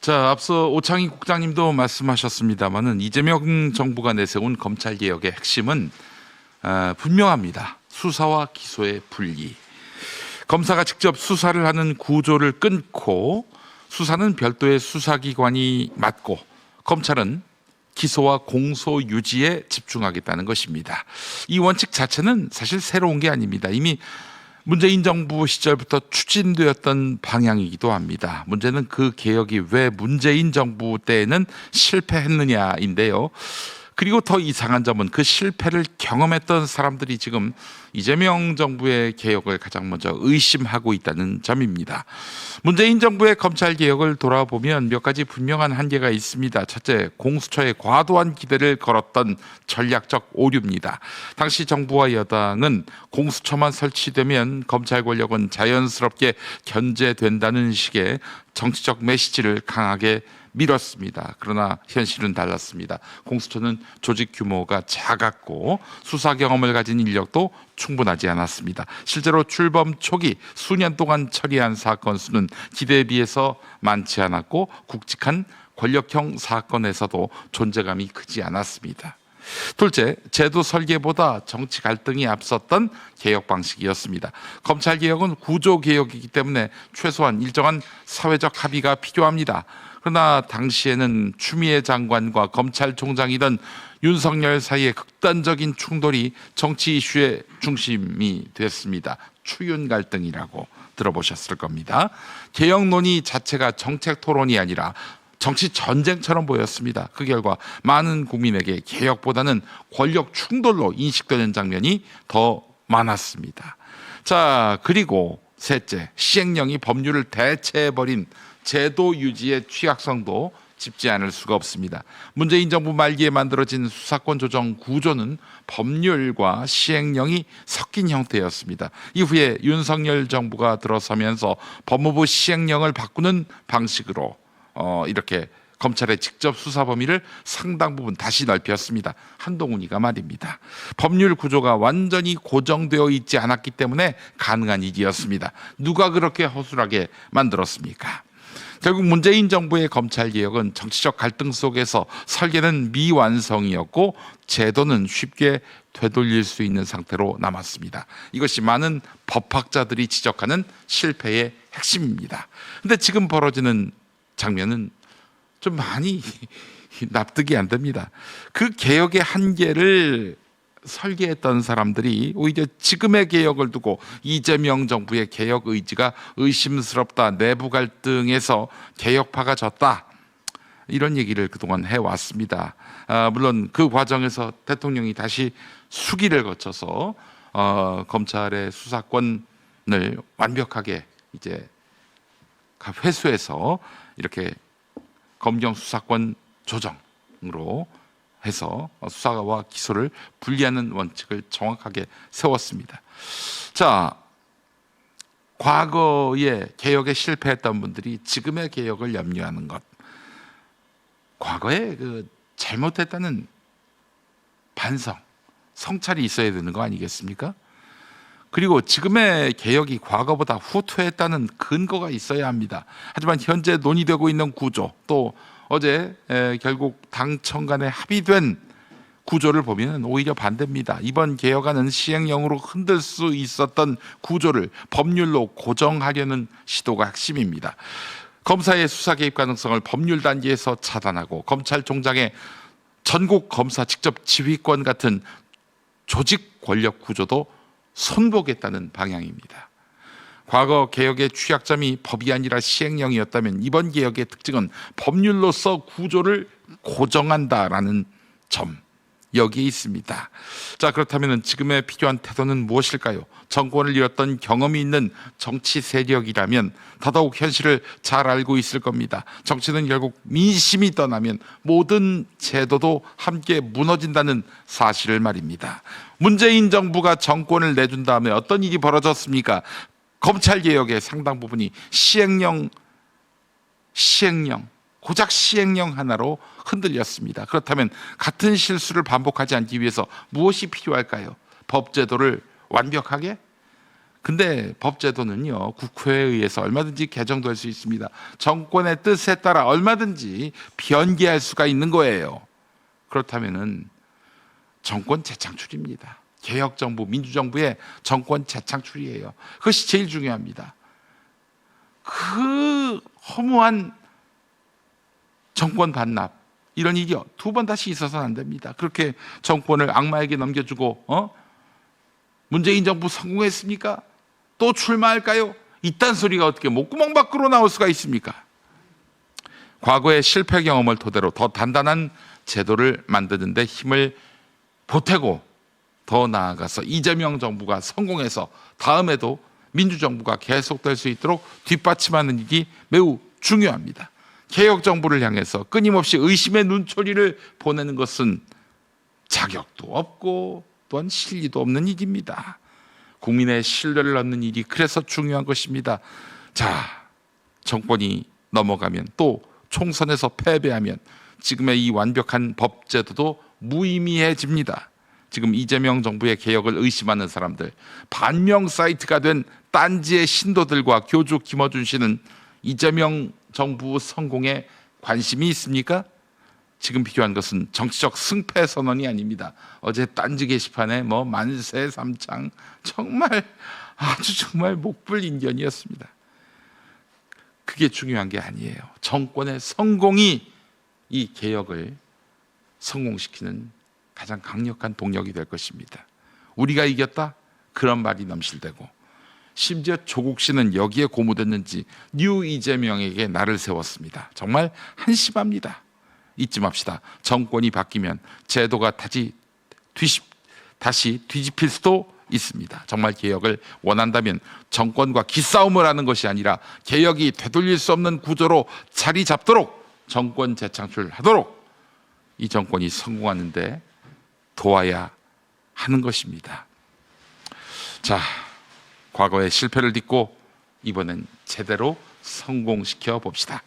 자, 앞서 오창희 국장님도 말씀하셨습니다마는 이재명 정부가 내세운 검찰 개혁의 핵심은 분명합니다. 수사와 기소의 분리. 검사가 직접 수사를 하는 구조를 끊고 수사는 별도의 수사기관이 맡고 검찰은 기소와 공소 유지에 집중하겠다는 것입니다. 이 원칙 자체는 사실 새로운 게 아닙니다. 이미 문재인 정부 시절부터 추진되었던 방향이기도 합니다. 문제는 그 개혁이 왜 문재인 정부 때에는 실패했느냐인데요. 그리고 더 이상한 점은 그 실패를 경험했던 사람들이 지금 이재명 정부의 개혁을 가장 먼저 의심하고 있다는 점입니다. 문재인 정부의 검찰 개혁을 돌아보면 몇 가지 분명한 한계가 있습니다. 첫째, 공수처에 과도한 기대를 걸었던 전략적 오류입니다. 당시 정부와 여당은 공수처만 설치되면 검찰 권력은 자연스럽게 견제된다는 식의 정치적 메시지를 강하게 밀었습니다. 그러나 현실은 달랐습니다. 공수처는 조직 규모가 작았고 수사 경험을 가진 인력도 충분하지 않았습니다. 실제로 출범 초기 수년 동안 처리한 사건 수는 기대에 비해서 많지 않았고 굵직한 권력형 사건에서도 존재감이 크지 않았습니다. 둘째, 제도 설계보다 정치 갈등이 앞섰던 개혁 방식이었습니다. 검찰 개혁은 구조 개혁이기 때문에 최소한 일정한 사회적 합의가 필요합니다. 그러나 당시에는 추미애 장관과 검찰총장이던 윤석열 사이의 극단적인 충돌이 정치 이슈의 중심이 됐습니다. 추윤 갈등이라고 들어보셨을 겁니다. 개혁 논의 자체가 정책 토론이 아니라 정치 전쟁처럼 보였습니다. 그 결과 많은 국민에게 개혁보다는 권력 충돌로 인식되는 장면이 더 많았습니다. 자, 그리고 셋째, 시행령이 법률을 대체해버린 제도 유지의 취약성도 짚지 않을 수가 없습니다. 문재인 정부 말기에 만들어진 수사권 조정 구조는 법률과 시행령이 섞인 형태였습니다. 이후에 윤석열 정부가 들어서면서 법무부 시행령을 바꾸는 방식으로 이렇게 검찰의 직접 수사 범위를 상당 부분 다시 넓혔습니다. 한동훈이가 말입니다. 법률 구조가 완전히 고정되어 있지 않았기 때문에 가능한 일이었습니다. 누가 그렇게 허술하게 만들었습니까? 결국 문재인 정부의 검찰 개혁은 정치적 갈등 속에서 설계는 미완성이었고 제도는 쉽게 되돌릴 수 있는 상태로 남았습니다. 이것이 많은 법학자들이 지적하는 실패의 핵심입니다. 그런데 지금 벌어지는 장면은 좀 많이 납득이 안 됩니다. 그 개혁의 한계를 설계했던 사람들이 오히려 지금의 개혁을 두고 이재명 정부의 개혁 의지가 의심스럽다, 내부 갈등에서 개혁파가 졌다, 이런 얘기를 그동안 해왔습니다. 물론 그 과정에서 대통령이 다시 수기를 거쳐서 검찰의 수사권을 완벽하게 이제 회수해서 이렇게 검경 수사권 조정으로 해서 수사와 기소를 분리하는 원칙을 정확하게 세웠습니다. 자, 과거에 개혁에 실패했던 분들이 지금의 개혁을 염려하는 것, 과거에 그 잘못했다는 반성, 성찰이 있어야 되는 거 아니겠습니까? 그리고 지금의 개혁이 과거보다 후퇴했다는 근거가 있어야 합니다. 하지만 현재 논의되고 있는 구조, 또 어제 결국 당청 간에 합의된 구조를 보면 오히려 반대입니다. 이번 개혁안은 시행령으로 흔들 수 있었던 구조를 법률로 고정하려는 시도가 핵심입니다. 검사의 수사 개입 가능성을 법률 단계에서 차단하고 검찰총장의 전국 검사 직접 지휘권 같은 조직 권력 구조도 손보겠다는 방향입니다. 과거 개혁의 취약점이 법이 아니라 시행령이었다면 이번 개혁의 특징은 법률로서 구조를 고정한다라는 점, 여기에 있습니다. 자, 그렇다면 지금의 필요한 태도는 무엇일까요? 정권을 잃었던 경험이 있는 정치 세력이라면 더더욱 현실을 잘 알고 있을 겁니다. 정치는 결국 민심이 떠나면 모든 제도도 함께 무너진다는 사실을 말입니다. 문재인 정부가 정권을 내준 다음에 어떤 일이 벌어졌습니까? 검찰 개혁의 상당 부분이 시행령, 고작 시행령 하나로 흔들렸습니다. 그렇다면 같은 실수를 반복하지 않기 위해서 무엇이 필요할까요? 법제도를 완벽하게, 근데 법제도는요, 국회에 의해서 얼마든지 개정될 수 있습니다. 정권의 뜻에 따라 얼마든지 변개할 수가 있는 거예요. 그렇다면은 정권 재창출입니다. 개혁정부, 민주정부의 정권 재창출이에요. 그것이 제일 중요합니다. 그 허무한 정권 반납, 이런 일이 두 번 다시 있어서는 안 됩니다. 그렇게 정권을 악마에게 넘겨주고 문재인 정부 성공했습니까? 또 출마할까요? 이딴 소리가 어떻게 목구멍 밖으로 나올 수가 있습니까? 과거의 실패 경험을 토대로 더 단단한 제도를 만드는 데 힘을 보태고, 더 나아가서 이재명 정부가 성공해서 다음에도 민주정부가 계속될 수 있도록 뒷받침하는 일이 매우 중요합니다. 개혁정부를 향해서 끊임없이 의심의 눈초리를 보내는 것은 자격도 없고 또한 실리도 없는 일입니다. 국민의 신뢰를 얻는 일이 그래서 중요한 것입니다. 자, 정권이 넘어가면, 또 총선에서 패배하면 지금의 이 완벽한 법제도도 무의미해집니다. 지금 이재명 정부의 개혁을 의심하는 사람들, 반명 사이트가 된 딴지의 신도들과 교주 김어준 씨는 이재명 정부 성공에 관심이 있습니까? 지금 필요한 것은 정치적 승패 선언이 아닙니다. 어제 딴지 게시판에 만세 삼창, 정말 정말 목불인견이었습니다. 그게 중요한 게 아니에요. 정권의 성공이 이 개혁을 성공시키는 가장 강력한 동력이 될 것입니다. 우리가 이겼다? 그런 말이 넘실대고, 심지어 조국 씨는 여기에 고무됐는지 뉴 이재명에게 날을 세웠습니다. 정말 한심합니다. 잊지 맙시다. 정권이 바뀌면 제도가 다시 뒤집힐 수도 있습니다. 정말 개혁을 원한다면 정권과 기싸움을 하는 것이 아니라 개혁이 되돌릴 수 없는 구조로 자리 잡도록 정권 재창출하도록 이 정권이 성공하는데 도와야 하는 것입니다. 자, 과거의 실패를 딛고 이번엔 제대로 성공시켜 봅시다.